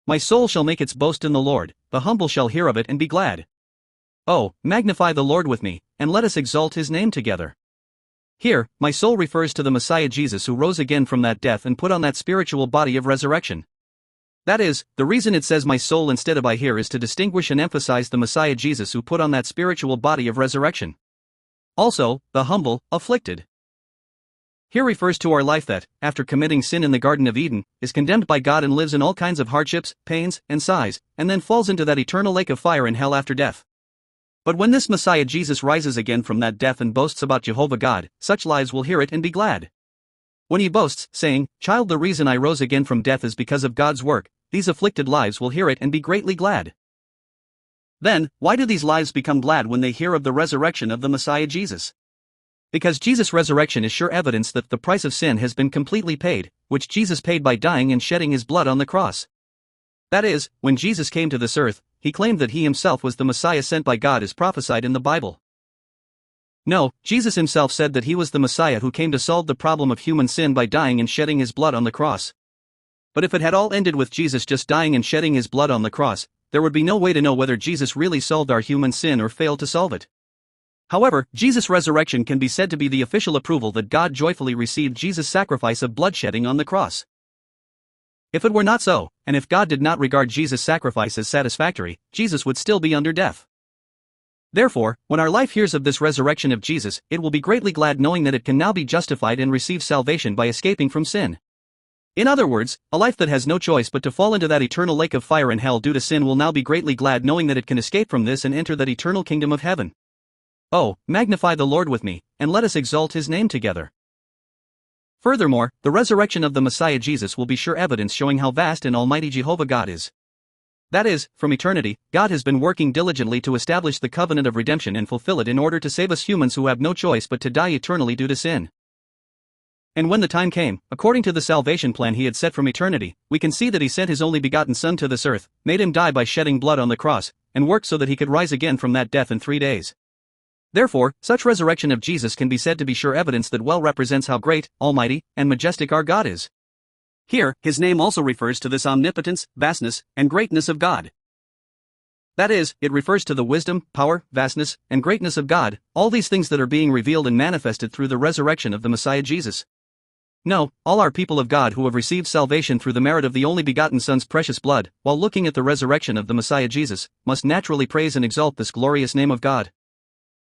My soul shall make its boast in the Lord, the humble shall hear of it and be glad. Oh, magnify the Lord with me, and let us exalt his name together. Here, my soul refers to the Messiah Jesus who rose again from that death and put on that spiritual body of resurrection. That is, the reason it says my soul instead of I here is to distinguish and emphasize the Messiah Jesus who put on that spiritual body of resurrection. Also, the humble, afflicted. Here refers to our life that, after committing sin in the Garden of Eden, is condemned by God and lives in all kinds of hardships, pains, and sighs, and then falls into that eternal lake of fire in hell after death. But when this Messiah Jesus rises again from that death and boasts about Jehovah God, such lives will hear it and be glad. When he boasts, saying, "Child, the reason I rose again from death is because of God's work," these afflicted lives will hear it and be greatly glad. Then, why do these lives become glad when they hear of the resurrection of the Messiah Jesus? Because Jesus' resurrection is sure evidence that the price of sin has been completely paid, which Jesus paid by dying and shedding his blood on the cross. That is, when Jesus came to this earth, he claimed that he himself was the Messiah sent by God as prophesied in the Bible. No, Jesus himself said that he was the Messiah who came to solve the problem of human sin by dying and shedding his blood on the cross. But if it had all ended with Jesus just dying and shedding his blood on the cross, there would be no way to know whether Jesus really solved our human sin or failed to solve it. However, Jesus' resurrection can be said to be the official approval that God joyfully received Jesus' sacrifice of bloodshedding on the cross. If it were not so, and if God did not regard Jesus' sacrifice as satisfactory, Jesus would still be under death. Therefore, when our life hears of this resurrection of Jesus, it will be greatly glad knowing that it can now be justified and receive salvation by escaping from sin. In other words, a life that has no choice but to fall into that eternal lake of fire and hell due to sin will now be greatly glad knowing that it can escape from this and enter that eternal kingdom of heaven. Oh, magnify the Lord with me, and let us exalt his name together. Furthermore, the resurrection of the Messiah Jesus will be sure evidence showing how vast and almighty Jehovah God is. That is, from eternity, God has been working diligently to establish the covenant of redemption and fulfill it in order to save us humans who have no choice but to die eternally due to sin. And when the time came, according to the salvation plan he had set from eternity, we can see that he sent his only begotten Son to this earth, made him die by shedding blood on the cross, and worked so that he could rise again from that death in 3 days. Therefore, such resurrection of Jesus can be said to be sure evidence that well represents how great, almighty, and majestic our God is. Here, his name also refers to this omnipotence, vastness, and greatness of God. That is, it refers to the wisdom, power, vastness, and greatness of God, all these things that are being revealed and manifested through the resurrection of the Messiah Jesus. No, all our people of God who have received salvation through the merit of the only begotten Son's precious blood, while looking at the resurrection of the Messiah Jesus, must naturally praise and exalt this glorious name of God.